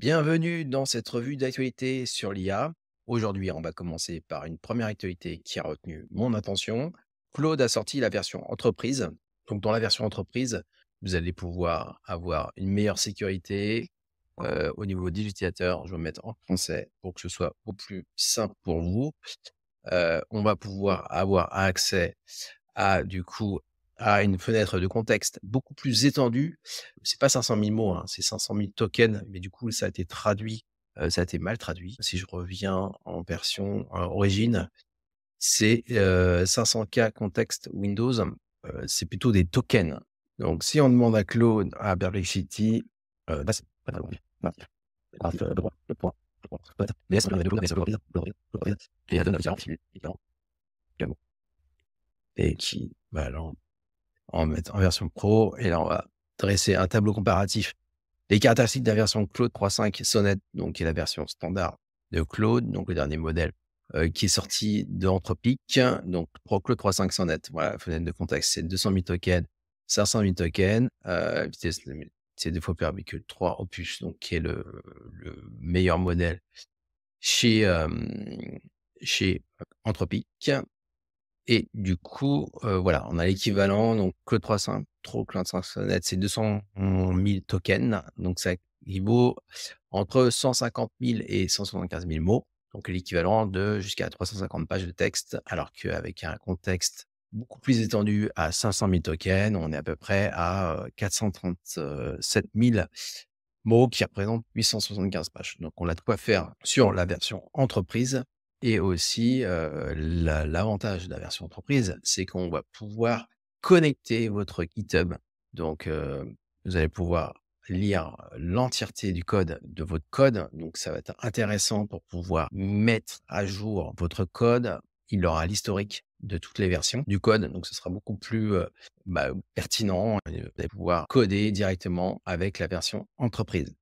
Bienvenue dans cette revue d'actualité sur l'IA. Aujourd'hui, on va commencer par une première actualité qui a retenu mon attention. Claude a sorti la version entreprise. Donc, dans la version entreprise, vous allez pouvoir avoir une meilleure sécurité au niveau des utilisateurs. Je vais mettre en français pour que ce soit au plus simple pour vous. On va pouvoir avoir accès à, du coup, à une fenêtre de contexte beaucoup plus étendue. C'est pas 500 000 mots, hein, c'est 500 000 tokens, mais du coup, ça a été traduit, ça a été mal traduit. Si je reviens en version origine, c'est 500K contexte Windows, c'est plutôt des tokens. Donc, si on demande à Claude, à Perplexity, là, c'est pas très loin. Voilà. Le point. Et qui va alors en mettre en version pro. Et là, on va dresser un tableau comparatif des caractéristiques de la version Claude 3.5 Sonnet, donc qui est la version standard de Claude, donc le dernier modèle qui est sorti d'Anthropic. Donc pour Claude 3.5 Sonnet, voilà, fenêtre de contexte, c'est 200 000 tokens, 500 000 tokens, vitesse c'est 2 fois per véhicule 3 opus, donc qui est le meilleur modèle chez, chez Anthropic. Et du coup, voilà, on a l'équivalent, donc Claude 3.5 Pro Claude 5 Sonnet, c'est 200 000 tokens, donc ça équivaut entre 150 000 et 175 000 mots, donc l'équivalent de jusqu'à 350 pages de texte, alors qu'avec un contexte beaucoup plus étendu à 500 000 tokens, on est à peu près à 437 000 mots qui représentent 875 pages. Donc on a de quoi faire sur la version entreprise. Et aussi, l'avantage de la version entreprise, c'est qu'on va pouvoir connecter votre GitHub. Donc, vous allez pouvoir lire l'entièreté du code de votre code. Donc, ça va être intéressant pour pouvoir mettre à jour votre code. Il aura l'historique de toutes les versions du code. Donc, ce sera beaucoup plus pertinent. Et vous allez pouvoir coder directement avec la version entreprise.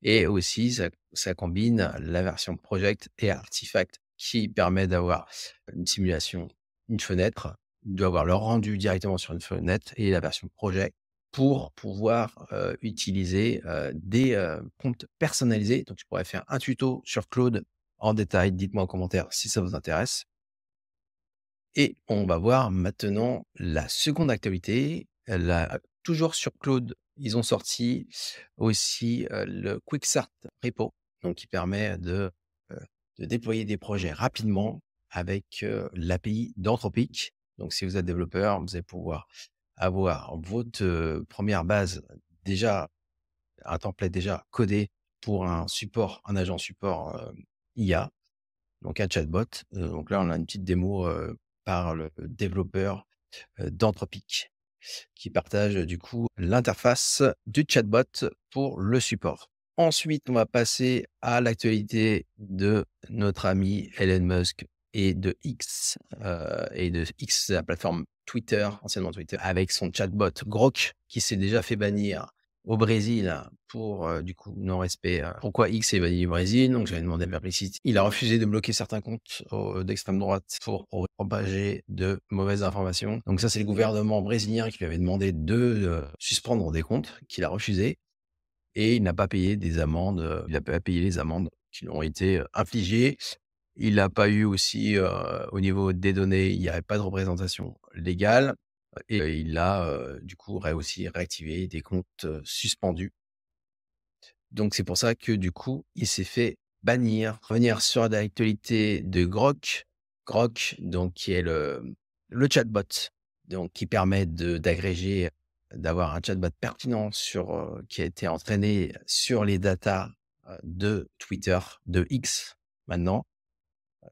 Et aussi, ça combine la version project et artifact qui permet d'avoir une simulation, une fenêtre, d'avoir le rendu directement sur une fenêtre et la version project pour pouvoir utiliser des prompts personnalisés. Donc, je pourrais faire un tuto sur Claude en détail. Dites-moi en commentaire si ça vous intéresse. Et on va voir maintenant la seconde actualité. Toujours sur Claude, ils ont sorti aussi le Quicksart Repo, donc qui permet euh, de déployer des projets rapidement avec l'API d'Anthropic. Donc, si vous êtes développeur, vous allez pouvoir avoir votre première base déjà, un template déjà codé pour un support, un agent support IA, donc un chatbot. Donc là, on a une petite démo par le développeur d'Anthropic qui partage du coup l'interface du chatbot pour le support. Ensuite, on va passer à l'actualité de notre ami Elon Musk et de X, la plateforme Twitter, anciennement Twitter, avec son chatbot Grok qui s'est déjà fait bannir au Brésil pour du coup non-respect. Pourquoi X est banni au Brésil? Donc j'avais demandé à Perplexity. Il a refusé de bloquer certains comptes d'extrême droite pour propager de mauvaises informations. Donc ça, c'est le gouvernement brésilien qui lui avait demandé de suspendre des comptes, qu'il a refusé. Et il n'a pas payé des amendes, il n'a pas payé les amendes qui lui ont été infligées. Il n'a pas eu aussi, au niveau des données, il n'y avait pas de représentation légale et il a, du coup aussi réactivé des comptes, suspendus. Donc c'est pour ça que du coup, il s'est fait bannir. Revenir sur l'actualité de Grok. Grok, donc qui est le chatbot, donc qui permet d'agréger, d'avoir un chatbot pertinent sur, qui a été entraîné sur les datas, de Twitter, de X maintenant,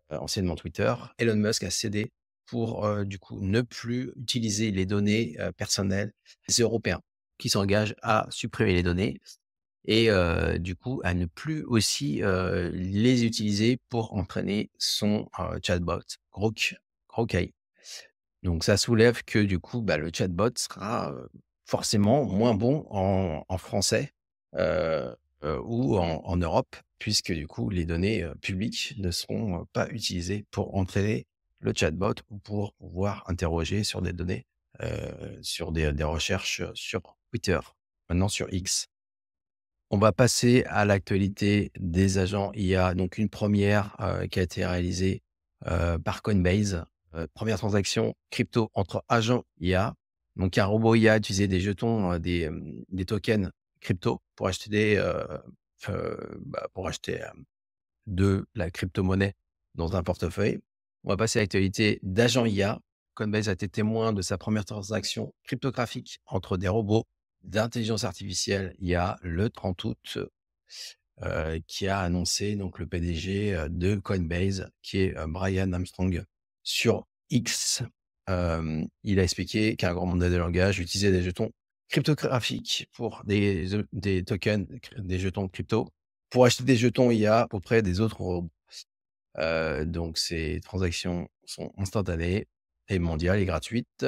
anciennement Twitter. Elon Musk a cédé pour, du coup, ne plus utiliser les données, personnelles des Européens qui s'engagent à supprimer les données et du coup, à ne plus aussi, les utiliser pour entraîner son, chatbot Grok. Donc ça soulève que du coup, le chatbot sera, forcément moins bon en français, ou en Europe, puisque du coup les données, publiques ne seront, pas utilisées pour entraîner le chatbot ou pour pouvoir interroger sur des données, sur des recherches, sur Twitter, maintenant sur X. On va passer à l'actualité des agents IA. Donc une première qui a été réalisée par Coinbase. Première transaction crypto entre agents IA. Donc un robot IA utilisait des jetons, des tokens crypto pour acheter pour acheter de la crypto-monnaie dans un portefeuille. On va passer à l'actualité d'agents IA. Coinbase a été témoin de sa première transaction cryptographique entre des robots d'intelligence artificielle IA le 30 août, qui a annoncé donc le PDG de Coinbase, qui est Brian Armstrong, sur X. Il a expliqué qu'un grand modèle de langage utilisait des jetons cryptographiques pour des tokens, des jetons crypto, pour acheter des jetons IA auprès des autres robots. Donc ces transactions sont instantanées et mondiales et gratuites.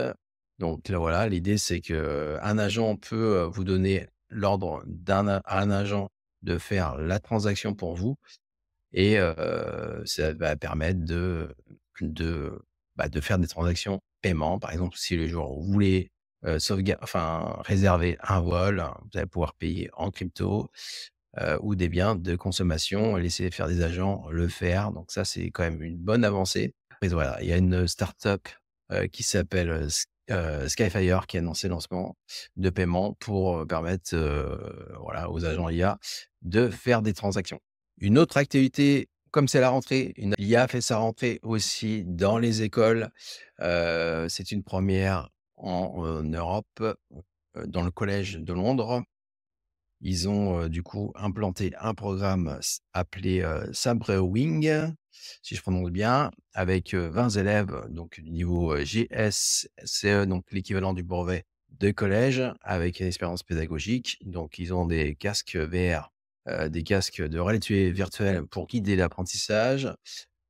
Donc là, voilà, l'idée, c'est qu'un agent peut, vous donner l'ordre à un agent de faire la transaction pour vous et ça va permettre de, de faire des transactions paiement. Par exemple, si le jour où vous voulez, réserver un vol, vous allez pouvoir payer en crypto ou des biens de consommation, laisser faire des agents le faire. Donc ça, c'est quand même une bonne avancée. Après voilà, il y a une start-up qui s'appelle, Skyfire, qui a annoncé le lancement de paiement pour, permettre, voilà, aux agents IA de faire des transactions. Une autre activité, comme c'est la rentrée, l'IA fait sa rentrée aussi dans les écoles. C'est une première en Europe, dans le collège de Londres. Ils ont, du coup implanté un programme appelé, Sabre Wing, si je prononce bien, avec, 20 élèves, donc du niveau, GSCE, donc l'équivalent du brevet de collège, avec une expérience pédagogique. Donc ils ont des casques VR, des casques de réalité virtuelle pour guider l'apprentissage.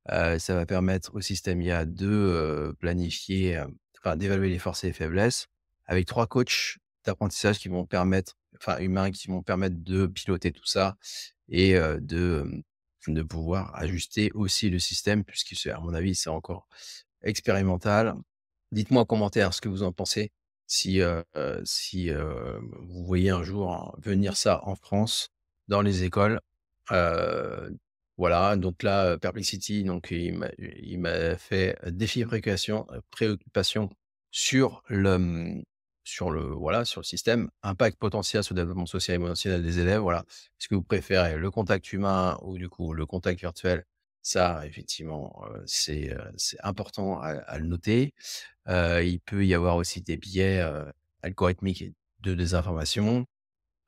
Ça va permettre au système IA de, planifier, d'évaluer les forces et les faiblesses avec 3 coachs d'apprentissage qui vont permettre humains, qui vont permettre de piloter tout ça et de pouvoir ajuster aussi le système puisque c'est, à mon avis, c'est encore expérimental. Dites-moi en commentaire ce que vous en pensez. Si vous voyez un jour venir ça en France dans les écoles. Heu, voilà, donc là, Perplexity, donc il m'a fait défi préoccupation sur sur le système. Impact potentiel sur le développement social et émotionnel des élèves, voilà. Est-ce que vous préférez le contact humain ou du coup le contact virtuel? Ça effectivement, c'est important à le noter. Il peut y avoir aussi des biais, algorithmiques et de désinformation.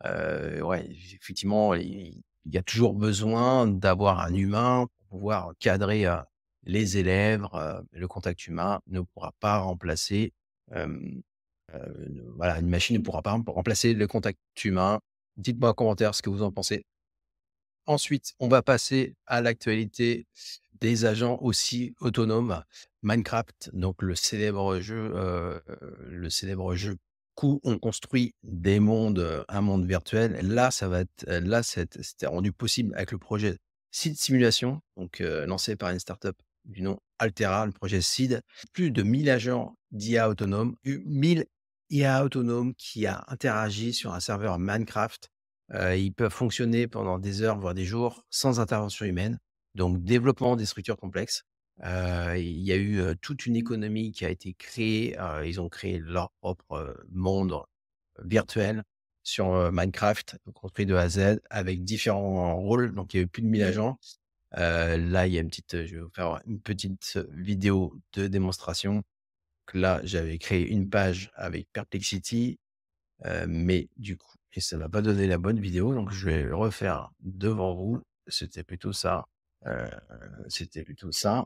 Ouais, effectivement, il y a toujours besoin d'avoir un humain pour pouvoir cadrer, les élèves. Le contact humain ne pourra pas remplacer, hem, voilà, une machine ne pourra pas remplacer le contact humain. Dites-moi en commentaire ce que vous en pensez. Ensuite, on va passer à l'actualité des agents aussi autonomes. Minecraft, donc le célèbre jeu où on construit des mondes, un monde virtuel. Là, ça va être là, c'était rendu possible avec le projet Seed Simulation, donc lancé par une startup du nom Altera, le projet Seed. Plus de 1000 agents d'IA autonomes, 1000 IA autonomes qui a interagi sur un serveur Minecraft. Ils peuvent fonctionner pendant des heures, voire des jours, sans intervention humaine. Donc développement des structures complexes. Il y a eu, toute une économie qui a été créée. Ils ont créé leur propre, monde virtuel sur, Minecraft, construit de A à Z avec différents rôles. Donc il y a eu plus de 1000 agents. Là, il y a je vais vous faire une petite vidéo de démonstration. Donc là, j'avais créé une page avec Perplexity. Mais du coup et ça m'a pas donné la bonne vidéo, donc je vais le refaire devant vous. C'était plutôt ça, heu, c'était plutôt ça.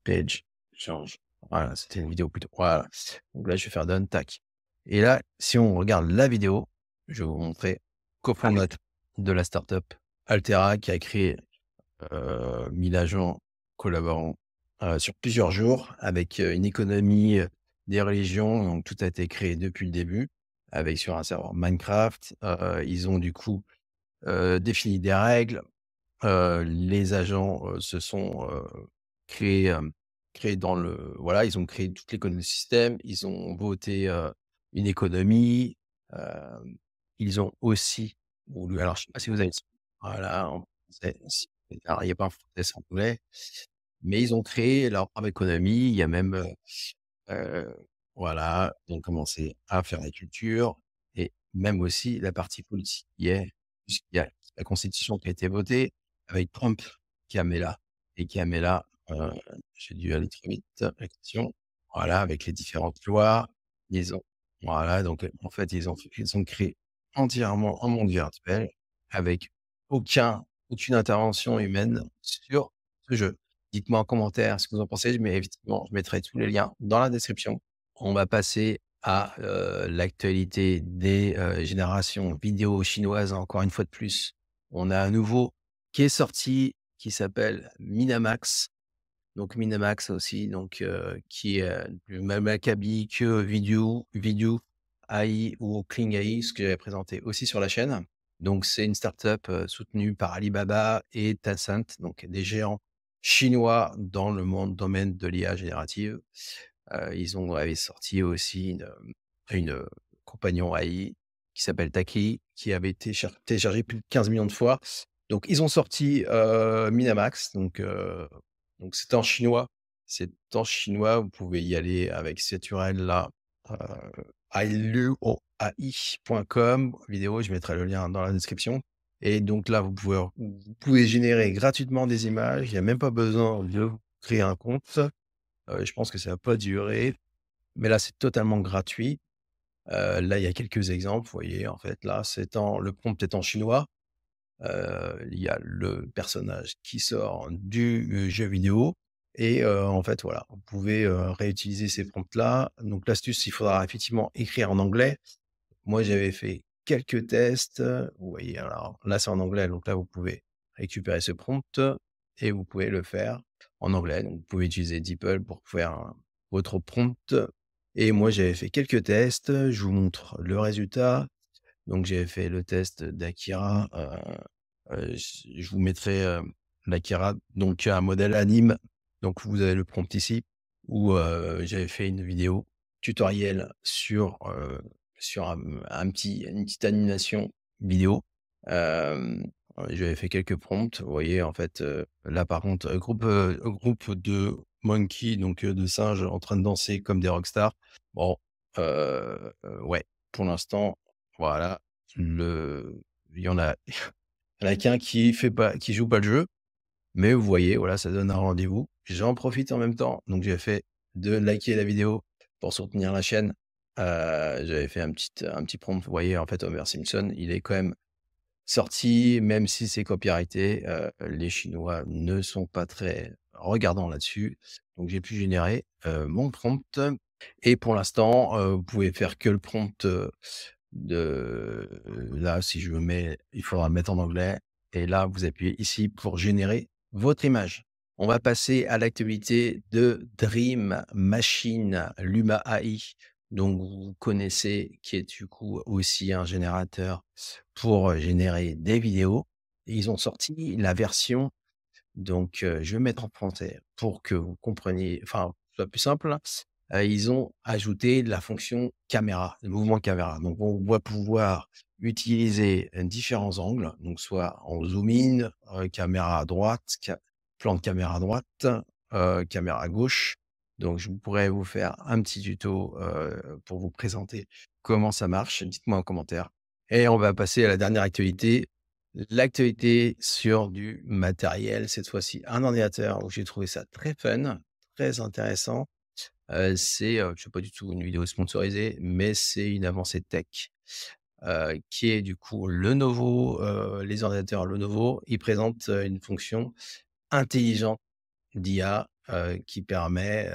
Page change. Voilà, c'était une vidéo plutôt voilà. Donc là, je vais faire done, tac et là, si on regarde la vidéo, je vais vous montrer cofondateur de la startup Altera qui a créé, 1000 agents collaborants, sur plusieurs jours avec, une économie, des religions, donc tout a été créé depuis le début avec sur un serveur Minecraft. Ils ont du coup, défini des règles. Les agents, se sont, créés, créés dans le voilà, ils ont créé toute l'économie du système. Ils ont voté, une économie. Ils ont aussi ou alors je sais pas si vous avez voilà, en français, alors il y a pas en français, c'est en anglais, mais ils ont créé leur propre économie. Il y a même, heu, voilà, ils ont commencé à faire la culture et même aussi la partie politique qui est puisqu'il y a la constitution qui a été votée avec Trump qui a mis là et qui a mis là, j'ai dû aller très vite, attention, voilà, avec les différentes lois. Ils ont voilà, donc en fait, ils ont créé entièrement un monde virtuel avec aucune intervention humaine sur ce jeu. Dites-moi en commentaire ce que vous en pensez, mais effectivement, je mettrai tous les liens dans la description. On va passer à, l'actualité des, générations vidéo chinoises. Encore une fois de plus, on a un nouveau qui est sorti, qui s'appelle Minamax. Donc Minamax aussi, donc qui est du même acabit que Vidoo AI ou Kling AI, ce que j'avais présenté aussi sur la chaîne. Donc c'est une startup, soutenue par Alibaba et Tencent, donc des géants chinois dans le domaine de l'IA générative. Avaient sorti aussi une compagnon AI qui s'appelle Taki, qui avait été téléchargé plus de 15 millions de fois. Donc ils ont sorti, Minamax, donc c'est en chinois, vous pouvez y aller avec cette URL-là, heu, ailuoai.com vidéo, je mettrai le lien dans la description et donc là, vous pouvez générer gratuitement des images, il y a même pas besoin de vous créer un compte. Je pense que ça va pas durer, mais là, c'est totalement gratuit. Là, il y a quelques exemples, vous voyez, en fait, là, le prompt est en chinois. Il y a le personnage qui sort du, jeu vidéo et en fait, voilà, vous pouvez, réutiliser ces prompts-là. Donc l'astuce, il faudra effectivement écrire en anglais. Moi, j'avais fait quelques tests, vous voyez, alors là, c'est en anglais, donc là, vous pouvez récupérer ce prompt et vous pouvez le faire en anglais. Donc, vous pouvez utiliser DeepL pour faire votre prompt et moi, j'avais fait quelques tests, je vous montre le résultat. Donc, j'avais fait le test d'Akira, je vous mettrai, l'Akira, donc un modèle anime. Donc, vous avez le prompt ici où, j'avais fait une vidéo tutoriel sur une petite animation vidéo. J'avais fait quelques prompts. Vous voyez, en fait, là, par contre, groupe de monkeys, donc de singes en train de danser comme des rockstars. Bon, ouais, pour l'instant, voilà, le il y en a il y en a qu'un qui joue pas le jeu, mais vous voyez, voilà, ça donne un rendez-vous. J'en profite en même temps, donc j'ai fait de liker la vidéo pour soutenir la chaîne. J'avais fait un petit prompt. Vous voyez, en fait, Homer Simpson, il est quand même sorti, même si c'est copyrighté, les Chinois ne sont pas très regardants là-dessus. Donc j'ai pu générer, mon prompt et pour l'instant, vous pouvez faire que le prompt, là, si je mets il faudra le mettre en anglais et là, vous appuyez ici pour générer votre image. On va passer à l'activité de Dream Machine Luma AI, donc vous connaissez, qui est du coup aussi un générateur pour, générer des vidéos. Et ils ont sorti la version donc, je vais mettre en français pour que vous compreniez enfin, ce soit plus simple. Ils ont ajouté la fonction caméra, le mouvement caméra. Donc on va pouvoir utiliser, différents angles, donc soit en zoom in, caméra à droite, plan de caméra à droite, caméra à gauche. Donc je pourrais vous faire un petit tuto, pour vous présenter comment ça marche. Dites-moi en commentaire et on va passer à la dernière actualité. L'actualité sur du matériel, cette fois-ci un ordinateur où j'ai trouvé ça très fun, très intéressant. C'est pas du tout une vidéo sponsorisée, mais c'est une avancée tech, qui est du coup Lenovo, les ordinateurs Lenovo, ils présentent, une fonction intelligente d'IA, qui permet,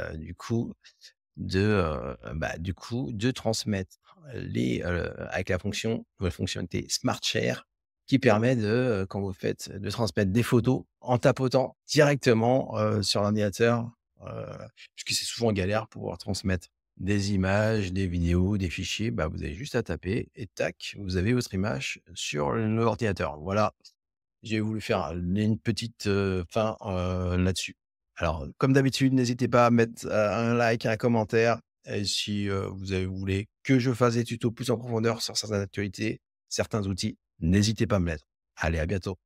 de transmettre avec la fonctionnalité Smart Share qui permet quand vous faites de transmettre des photos en tapotant directement, sur l'ordinateur, puisque c'est souvent galère pour pouvoir transmettre des images, des vidéos, des fichiers. Bah, vous avez juste à taper et tac, vous avez votre image sur l'ordinateur. Voilà, j'ai voulu faire une petite, fin, là-dessus. Alors, comme d'habitude, n'hésitez pas à mettre, un like, un commentaire et si, vous voulez que je fasse des tutos plus en profondeur sur certaines actualités, certains outils, n'hésitez pas à me l'être. Allez, à bientôt.